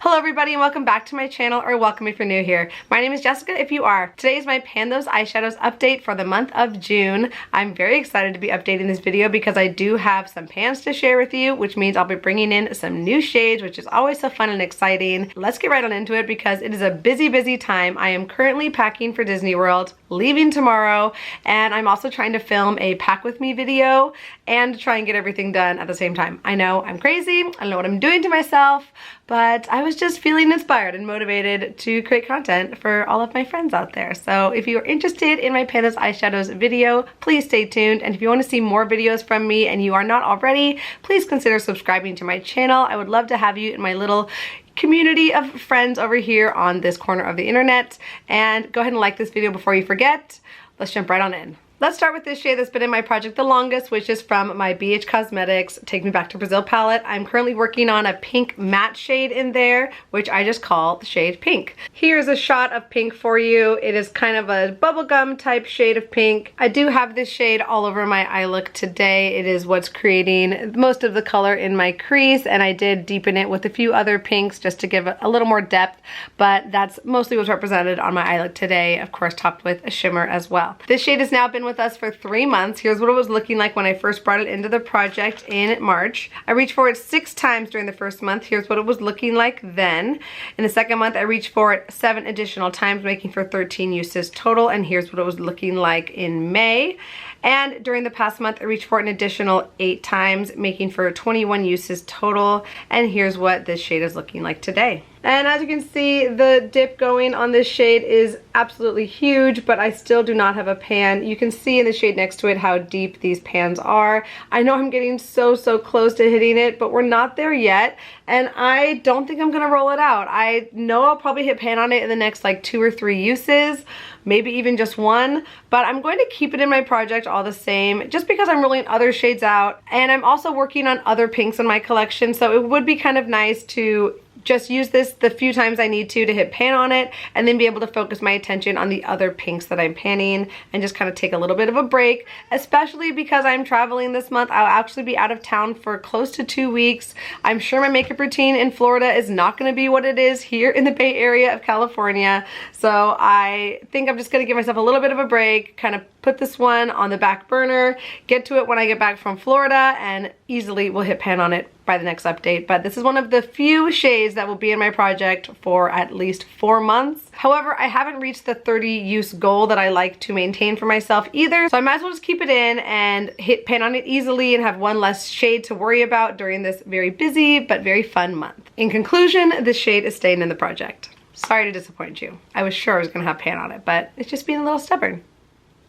Hello everybody and welcome back to my channel, or welcome if you're new here. My name is Jessica if you are. Today is my Pan Those Eyeshadows update for the month of June. I'm very excited to be updating this video because I do have some pans to share with you, which means I'll be bringing in some new shades, which is always so fun and exciting. Let's get right on into it because it is a busy time. I am currently packing for Disney World, leaving tomorrow, and I'm also trying to film a pack with me video and try and get everything done at the same time. I know I'm crazy, I don't know what I'm doing to myself, but I was just feeling inspired and motivated to create content for all of my friends out there. So if you are interested in my Pan Those Eyeshadows video, please stay tuned. And if you want to see more videos from me and you are not already, please consider subscribing to my channel. I would love to have you in my little community of friends over here on this corner of the internet. And go ahead and like this video before you forget. Let's jump right on in. Let's start with this shade that's been in my project the longest, which is from my BH Cosmetics Take Me Back to Brazil palette. I'm currently working on a pink matte shade in there, which I just call the shade Pink. Here's a shot of pink for you. It is kind of a bubblegum type shade of pink. I do have this shade all over my eye look today. It is what's creating most of the color in my crease, and I did deepen it with a few other pinks just to give it a little more depth, but that's mostly what's represented on my eye look today, of course topped with a shimmer as well. This shade has now been with us for 3 months. Here's what it was looking like when I first brought it into the project in March. I reached for it 6 times during the first month. Here's what it was looking like then. In the second month, I reached for it 7 additional times, making for 13 uses total, and here's what it was looking like in May. And during the past month, I reached for it an additional 8 times, making for 21 uses total, and here's what this shade is looking like today. And as you can see, the dip going on this shade is absolutely huge, but I still do not have a pan. You can see in the shade next to it how deep these pans are. I know I'm getting so close to hitting it, but we're not there yet, and I don't think I'm gonna roll it out. I know I'll probably hit pan on it in the next like 2 or 3 uses, maybe even just 1, but I'm going to keep it in my project all the same just because I'm rolling other shades out, and I'm also working on other pinks in my collection, so it would be kind of nice to just use this the few times I need to hit pan on it, and then be able to focus my attention on the other pinks that I'm panning and just kind of take a little bit of a break, especially because I'm traveling this month. I'll actually be out of town for close to 2 weeks. I'm sure my makeup routine in Florida is not going to be what it is here in the Bay Area of California, so I think I'm just going to give myself a little bit of a break, kind of put this one on the back burner, get to it when I get back from Florida, and easily will hit pan on it by the next update. But this is one of the few shades that will be in my project for at least 4 months. However, I haven't reached the 30 use goal that I like to maintain for myself either, so I might as well just keep it in and hit pan on it easily and have one less shade to worry about during this very busy but very fun month. In conclusion, this shade is staying in the project. Sorry to disappoint you. I was sure I was gonna have pan on it, but it's just being a little stubborn.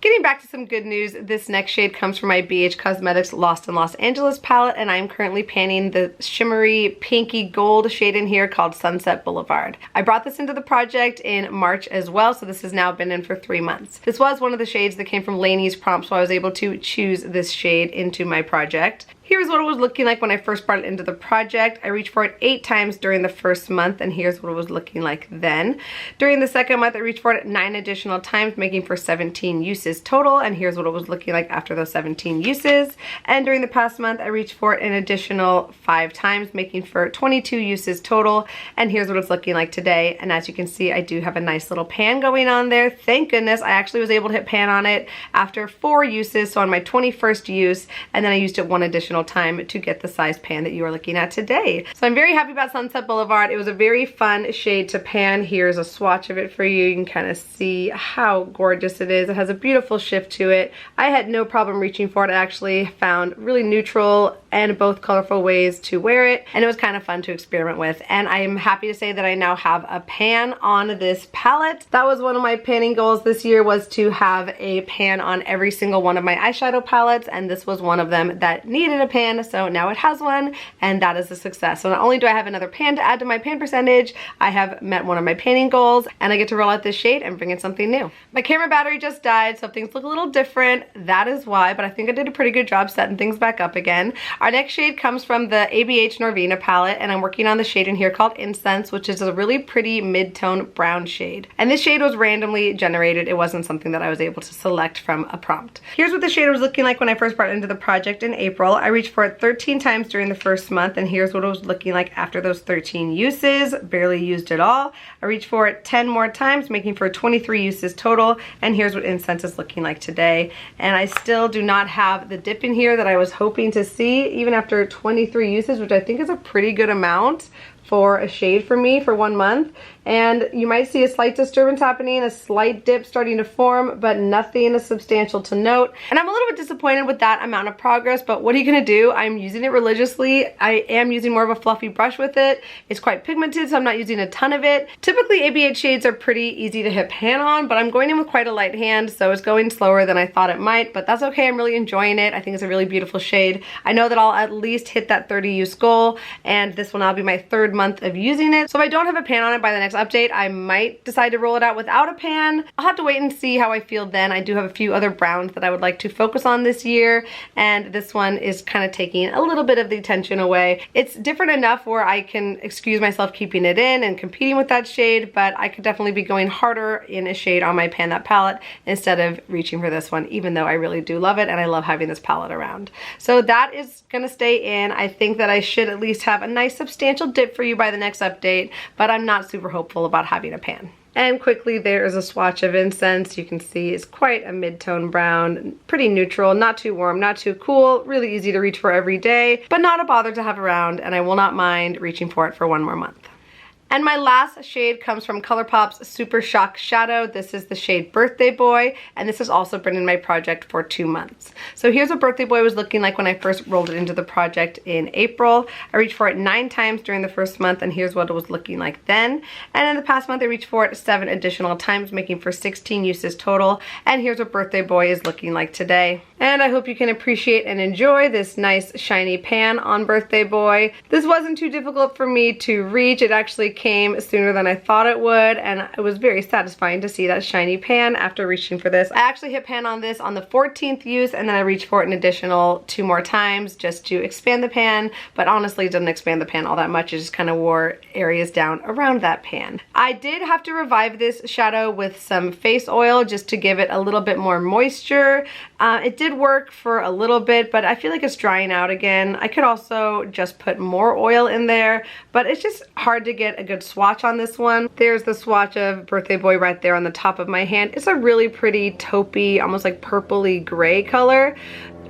Getting back to some good news, this next shade comes from my BH Cosmetics Lost in Los Angeles palette, and I'm currently panning the shimmery pinky gold shade in here called Sunset Boulevard. I brought this into the project in March as well, so this has now been in for 3 months. This was one of the shades that came from Lainey's prompt, so I was able to choose this shade into my project. Here's what it was looking like when I first brought it into the project. I reached for it 8 times during the first month, and here's what it was looking like then. During the second month, I reached for it 9 additional times, making for 17 uses total, and here's what it was looking like after those 17 uses. And during the past month, I reached for it an additional 5 times, making for 22 uses total, and here's what it's looking like today. And as you can see, I do have a nice little pan going on there. Thank goodness I actually was able to hit pan on it after 4 uses, so on my 21st use, and then I used it 1 additional time to get the size pan that you are looking at today. So I'm very happy about Sunset Boulevard. It was a very fun shade to pan. Here's a swatch of it for you. You can kind of see how gorgeous it is. It has a beautiful shift to it. I had no problem reaching for it. I actually found really neutral and both colorful ways to wear it, and it was kind of fun to experiment with. And I am happy to say that I now have a pan on this palette. That was one of my panning goals this year, was to have a pan on every single one of my eyeshadow palettes, and this was one of them that needed a pan, so now it has one, and that is a success. So not only do I have another pan to add to my pan percentage, I have met one of my panning goals, and I get to roll out this shade and bring in something new. My camera battery just died, so if things look a little different, that is why, but I think I did a pretty good job setting things back up again. Our next shade comes from the ABH Norvina palette, and I'm working on the shade in here called Incense, which is a really pretty mid-tone brown shade. And this shade was randomly generated. It wasn't something that I was able to select from a prompt. Here's what the shade was looking like when I first brought it into the project in April. I reached for it 13 times during the first month, and here's what it was looking like after those 13 uses. Barely used it all. I reached for it 10 more times, making for 23 uses total, and here's what incense is looking like today. And I still do not have the dip in here that I was hoping to see, even after 23 uses, which I think is a pretty good amount for a shade for me for 1 month. And you might see a slight disturbance happening, a slight dip starting to form, but nothing substantial to note. And I'm a little bit disappointed with that amount of progress, but what are you gonna do? I'm using it religiously. I am using more of a fluffy brush with it. It's quite pigmented, so I'm not using a ton of it. Typically, AB8 shades are pretty easy to hit pan on, but I'm going in with quite a light hand, so it's going slower than I thought it might, but that's okay. I'm really enjoying it. I think it's a really beautiful shade. I know that I'll at least hit that 30 use goal, and this will now be my 3rd month of using it. So if I don't have a pan on it by the next update, I might decide to roll it out without a pan. I'll have to wait and see how I feel then. I do have a few other browns that I would like to focus on this year, and this one is kind of taking a little bit of the attention away. It's different enough where I can excuse myself keeping it in and competing with that shade, but I could definitely be going harder in a shade on my Pan That palette instead of reaching for this one, even though I really do love it and I love having this palette around. So that is gonna stay in. I think that I should at least have a nice substantial dip for you by the next update, but I'm not super hopeful about having a pan. And quickly, there is a swatch of incense. You can see it's quite a mid-tone brown, pretty neutral, not too warm, not too cool, really easy to reach for every day, but not a bother to have around, and I will not mind reaching for it for 1 more month. And my last shade comes from ColourPop's Super Shock Shadow. This is the shade Birthday Boy, and this has also been in my project for 2 months. So here's what Birthday Boy was looking like when I first rolled it into the project in April. I reached for it 9 times during the first month, and here's what it was looking like then. And in the past month, I reached for it 7 additional times, making for 16 uses total. And here's what Birthday Boy is looking like today. And I hope you can appreciate and enjoy this nice shiny pan on Birthday Boy. This wasn't too difficult for me to reach. It actually came sooner than I thought it would, and it was very satisfying to see that shiny pan after reaching for this. I actually hit pan on this on the 14th use, and then I reached for it an additional 2 more times just to expand the pan, but honestly it didn't expand the pan all that much. It just kind of wore areas down around that pan. I did have to revive this shadow with some face oil just to give it a little bit more moisture. It did work for a little bit, but I feel like it's drying out again. I could also just put more oil in there, but it's just hard to get a good swatch on this one. There's the swatch of Birthday Boy right there on the top of my hand. It's a really pretty taupey, almost like purpley gray color.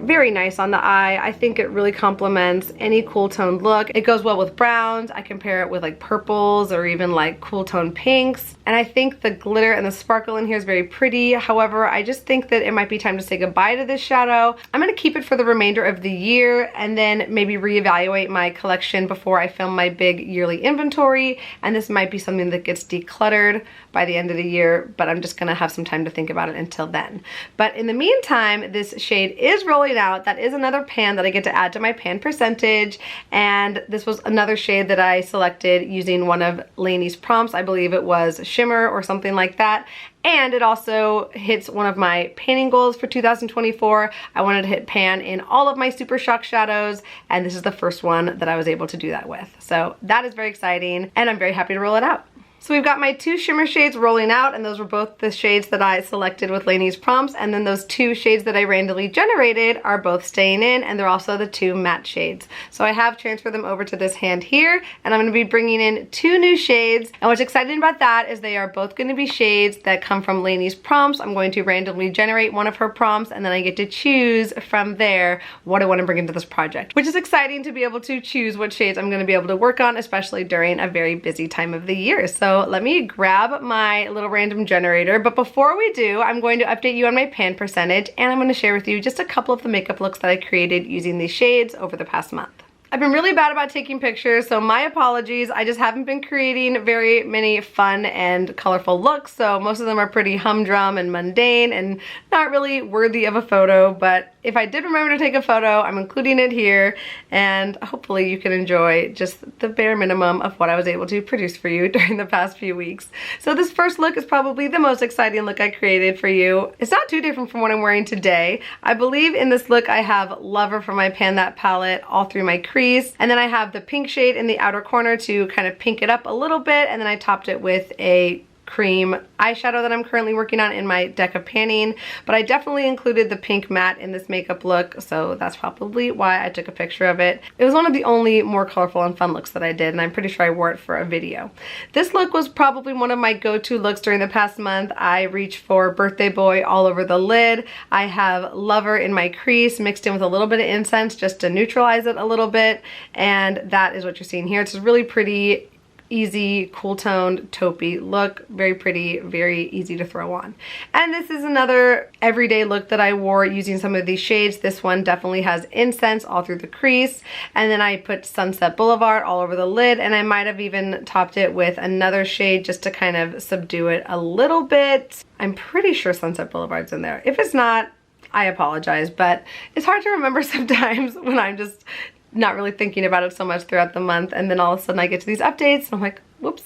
Very nice on the eye. I think it really complements any cool tone look. It goes well with browns. I compare it with like purples or even like cool tone pinks. And I think the glitter and the sparkle in here is very pretty. However, I just think that it might be time to say goodbye to this shadow. I'm gonna keep it for the remainder of the year and then maybe reevaluate my collection before I film my big yearly inventory. And this might be something that gets decluttered by the end of the year, but I'm just gonna have some time to think about it until then. But in the meantime, this shade is rolling out. That is another pan that I get to add to my pan percentage, and this was another shade that I selected using one of Lainey's prompts. I believe it was Shimmer or something like that, and it also hits one of my painting goals for 2024. I wanted to hit pan in all of my Super Shock shadows, and this is the first one that I was able to do that with. So that is very exciting, and I'm very happy to roll it out. So we've got my 2 shimmer shades rolling out, and those were both the shades that I selected with Lainey's prompts, and then those 2 shades that I randomly generated are both staying in, and they're also the 2 matte shades. So I have transferred them over to this hand here, and I'm going to be bringing in 2 new shades, and what's exciting about that is they are both going to be shades that come from Lainey's prompts. I'm going to randomly generate one of her prompts, and then I get to choose from there what I want to bring into this project, which is exciting to be able to choose what shades I'm going to be able to work on, especially during a very busy time of the year. So let me grab my little random generator, but before we do, I'm going to update you on my pan percentage, and I'm going to share with you just a couple of the makeup looks that I created using these shades over the past month. I've been really bad about taking pictures, so my apologies. I just haven't been creating very many fun and colorful looks, so most of them are pretty humdrum and mundane and not really worthy of a photo, but if I did remember to take a photo, I'm including it here, and hopefully you can enjoy just the bare minimum of what I was able to produce for you during the past few weeks. So this first look is probably the most exciting look I created for you. It's not too different from what I'm wearing today. I believe in this look I have Lover from my Pan That palette all through my crease, and then I have the pink shade in the outer corner to kind of pink it up a little bit, and then I topped it with a cream eyeshadow that I'm currently working on in my deck of panning, but I definitely included the pink matte in this makeup look, so that's probably why I took a picture of it. It was one of the only more colorful and fun looks that I did, and I'm pretty sure I wore it for a video. This look was probably one of my go-to looks during the past month. I reached for Birthday Boy all over the lid. I have Lover in my crease mixed in with a little bit of incense just to neutralize it a little bit, and that is what you're seeing here. It's a really pretty, easy, cool toned, taupey look. Very pretty, very easy to throw on. And this is another everyday look that I wore using some of these shades. This one definitely has incense all through the crease, and then I put Sunset Boulevard all over the lid, and I might have even topped it with another shade just to kind of subdue it a little bit. I'm pretty sure Sunset Boulevard's in there. If it's not, I apologize, but it's hard to remember sometimes when I'm just not really thinking about it so much throughout the month, and then all of a sudden I get to these updates and I'm like, whoops,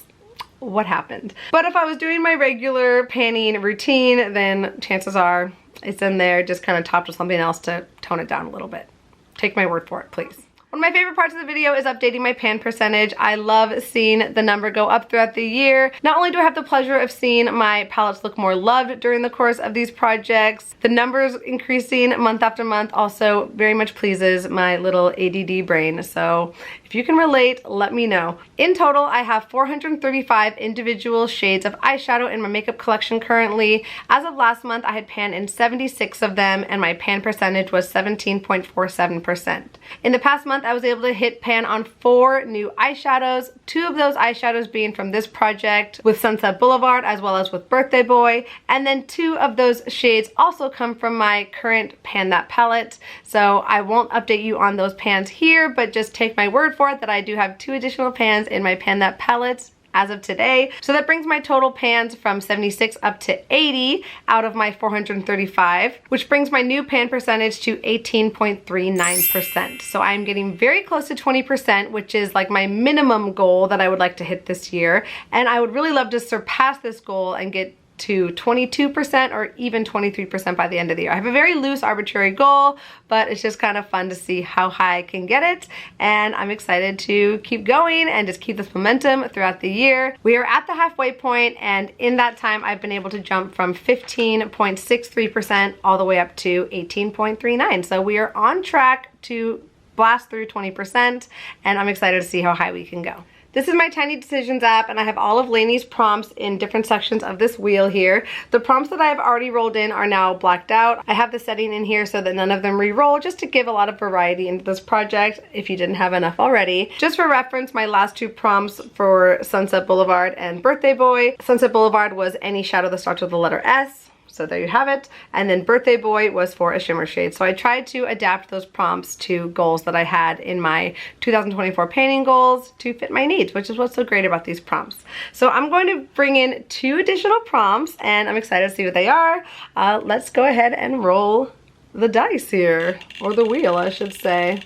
what happened? But if I was doing my regular panning routine, then chances are it's in there, just kind of topped with something else to tone it down a little bit. Take my word for it, please. One of my favorite parts of the video is updating my pan percentage. I love seeing the number go up throughout the year. Not only do I have the pleasure of seeing my palettes look more loved during the course of these projects, the numbers increasing month after month also very much pleases my little ADD brain. So if you can relate, let me know. In total, I have 435 individual shades of eyeshadow in my makeup collection currently. As of last month, I had panned in 76 of them, and my pan percentage was 17.47%. In the past month, I was able to hit pan on 4 new eyeshadows, 2 of those eyeshadows being from this project with Sunset Boulevard as well as with Birthday Boy, and then 2 of those shades also come from my current Pan That palette. So I won't update you on those pans here, but just take my word for it that I do have 2 additional pans in my Pan That palette as of today. So that brings my total pans from 76 up to 80 out of my 435, which brings my new pan percentage to 18.39%. So I'm getting very close to 20%, which is like my minimum goal that I would like to hit this year. And I would really love to surpass this goal and get to 22% or even 23% by the end of the year. I have a very loose, arbitrary goal, but it's just kind of fun to see how high I can get it, and I'm excited to keep going and just keep this momentum throughout the year. We are at the halfway point, and in that time I've been able to jump from 15.63% all the way up to 18.39%. So we are on track to blast through 20%, and I'm excited to see how high we can go. This is my Tiny Decisions app, and I have all of Lainey's prompts in different sections of this wheel here. The prompts that I have already rolled in are now blacked out. I have the setting in here so that none of them re-roll, just to give a lot of variety into this project if you didn't have enough already. Just for reference, my last 2 prompts for Sunset Boulevard and Birthday Boy. Sunset Boulevard was any shadow that starts with the letter S. So there you have it. And then Birthday Boy was for a shimmer shade. So I tried to adapt those prompts to goals that I had in my 2024 painting goals to fit my needs, which is what's so great about these prompts. So I'm going to bring in 2 additional prompts, and I'm excited to see what they are. Let's go ahead and roll the dice here, or the wheel, I should say.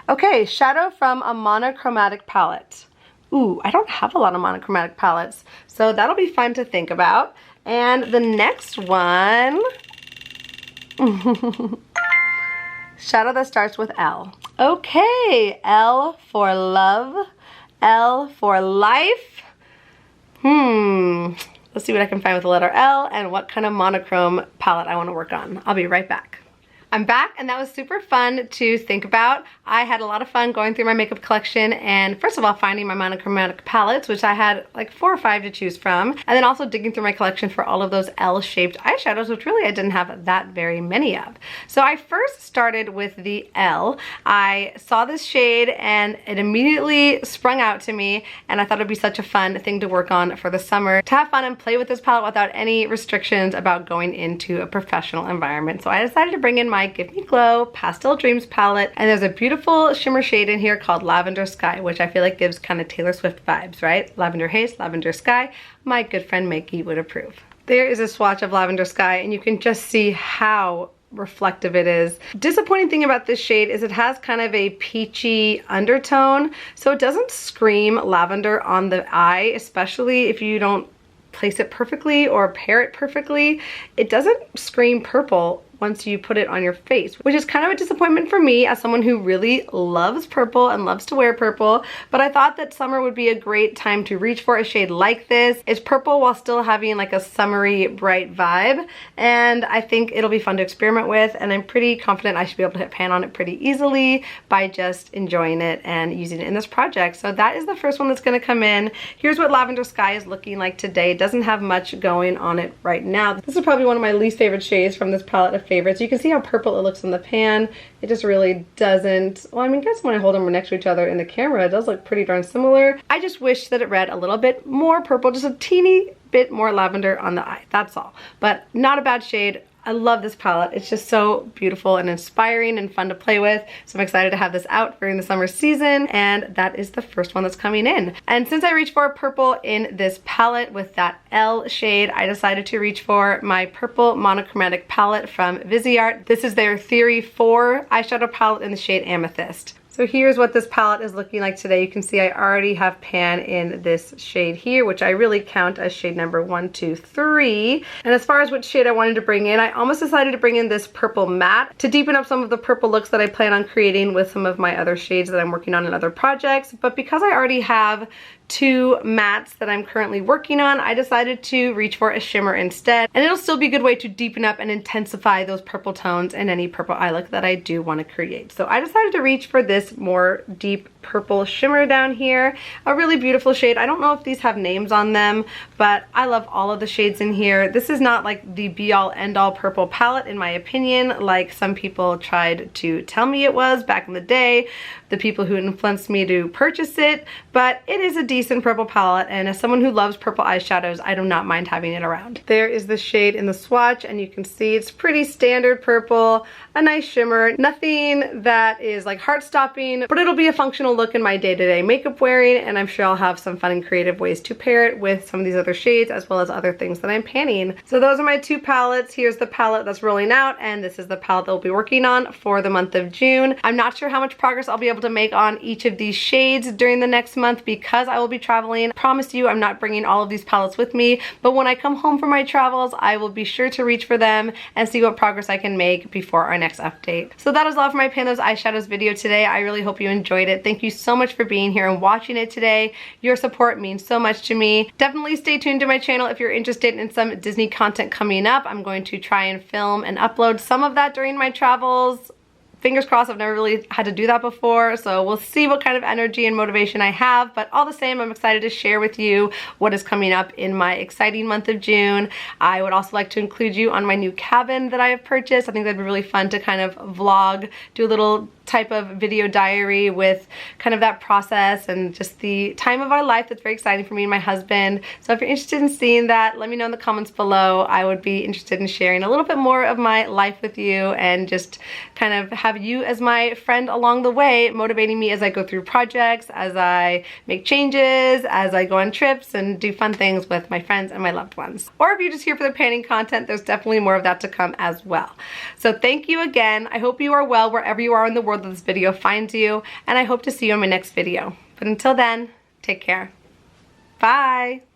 Okay, shadow from a monochromatic palette. Ooh, I don't have a lot of monochromatic palettes, so that'll be fun to think about. And the next one, shadow that starts with L. Okay, L for love, L for life. Let's see what I can find with the letter L and what kind of monochrome palette I want to work on. I'll be right back. I'm back, and that was super fun to think about. I had a lot of fun going through my makeup collection and first of all finding my monochromatic palettes, which I had like 4 or 5 to choose from, and then also digging through my collection for all of those L-shaped eyeshadows, which really I didn't have that very many of. So I first started with the L. I saw this shade and it immediately sprung out to me, and I thought it'd be such a fun thing to work on for the summer, to have fun and play with this palette without any restrictions about going into a professional environment. So I decided to bring in my Give Me Glow Pastel Dreams palette, and there's a beautiful shimmer shade in here called Lavender Sky, which I feel like gives kind of Taylor Swift vibes, right? Lavender Haze, Lavender Sky. My good friend Mikey would approve. There is a swatch of Lavender Sky, and you can just see how reflective it is. Disappointing thing about this shade is it has kind of a peachy undertone, so it doesn't scream lavender on the eye, especially if you don't place it perfectly or pair it perfectly. It doesn't scream purple once you put it on your face, which is kind of a disappointment for me as someone who really loves purple and loves to wear purple. But I thought that summer would be a great time to reach for a shade like this. It's purple while still having like a summery, bright vibe, and I think it'll be fun to experiment with, and I'm pretty confident I should be able to hit pan on it pretty easily by just enjoying it and using it in this project. So that is the first one that's going to come in. Here's what Lavender Sky is looking like today. It doesn't have much going on it right now. This is probably one of my least favorite shades from this palette of favorites. You can see how purple it looks in the pan. It just really doesn't, well, I mean, I guess when I hold them next to each other in the camera, it does look pretty darn similar. I just wish that it read a little bit more purple, just a teeny bit more lavender on the eye, that's all. But not a bad shade. I love this palette. It's just so beautiful and inspiring and fun to play with. So I'm excited to have this out during the summer season, and that is the first one that's coming in. And since I reached for purple in this palette with that L shade, I decided to reach for my purple monochromatic palette from Viseart. This is their Theory 4 eyeshadow palette in the shade Amethyst. So here's what this palette is looking like today. You can see I already have pan in this shade here, which I really count as shade number 1, 2, 3. And as far as which shade I wanted to bring in, I almost decided to bring in this purple matte to deepen up some of the purple looks that I plan on creating with some of my other shades that I'm working on in other projects. But because I already have 2 mattes that I'm currently working on, I decided to reach for a shimmer instead. And it'll still be a good way to deepen up and intensify those purple tones in any purple eye look that I do want to create. So I decided to reach for this more deep purple shimmer down here. A really beautiful shade. I don't know if these have names on them, but I love all of the shades in here. This is not like the be-all end-all purple palette in my opinion, like some people tried to tell me it was back in the day, the people who influenced me to purchase it, but it is a decent purple palette, and as someone who loves purple eyeshadows, I do not mind having it around. There is the shade in the swatch, and you can see it's pretty standard purple, a nice shimmer, nothing that is like heart-stopping, but it'll be a functional look in my day-to-day makeup wearing, and I'm sure I'll have some fun and creative ways to pair it with some of these other shades as well as other things that I'm panning. So those are my 2 palettes. Here's the palette that's rolling out, and this is the palette that we'll be working on for the month of June. I'm not sure how much progress I'll be able to make on each of these shades during the next month because I will be traveling. I promise you I'm not bringing all of these palettes with me, but when I come home from my travels, I will be sure to reach for them and see what progress I can make before our next update. So that is all for my Pan Those Eyeshadows video today. I really hope you enjoyed it. Thank you so much for being here and watching it today. Your support means so much to me. Definitely stay tuned to my channel if you're interested in some Disney content coming up. I'm going to try and film and upload some of that during my travels. Fingers crossed, I've never really had to do that before, so we'll see what kind of energy and motivation I have, but all the same, I'm excited to share with you what is coming up in my exciting month of June. I would also like to include you on my new cabin that I have purchased. I think that'd be really fun to kind of vlog, do a little type of video diary with kind of that process and just the time of our life that's very exciting for me and my husband. So if you're interested in seeing that, let me know in the comments below. I would be interested in sharing a little bit more of my life with you and just kind of have you as my friend along the way, motivating me as I go through projects, as I make changes, as I go on trips and do fun things with my friends and my loved ones. Or if you're just here for the panning content, there's definitely more of that to come as well. So thank you again. I hope you are well wherever you are in the world that this video finds you, and I hope to see you in my next video. But until then, take care. Bye.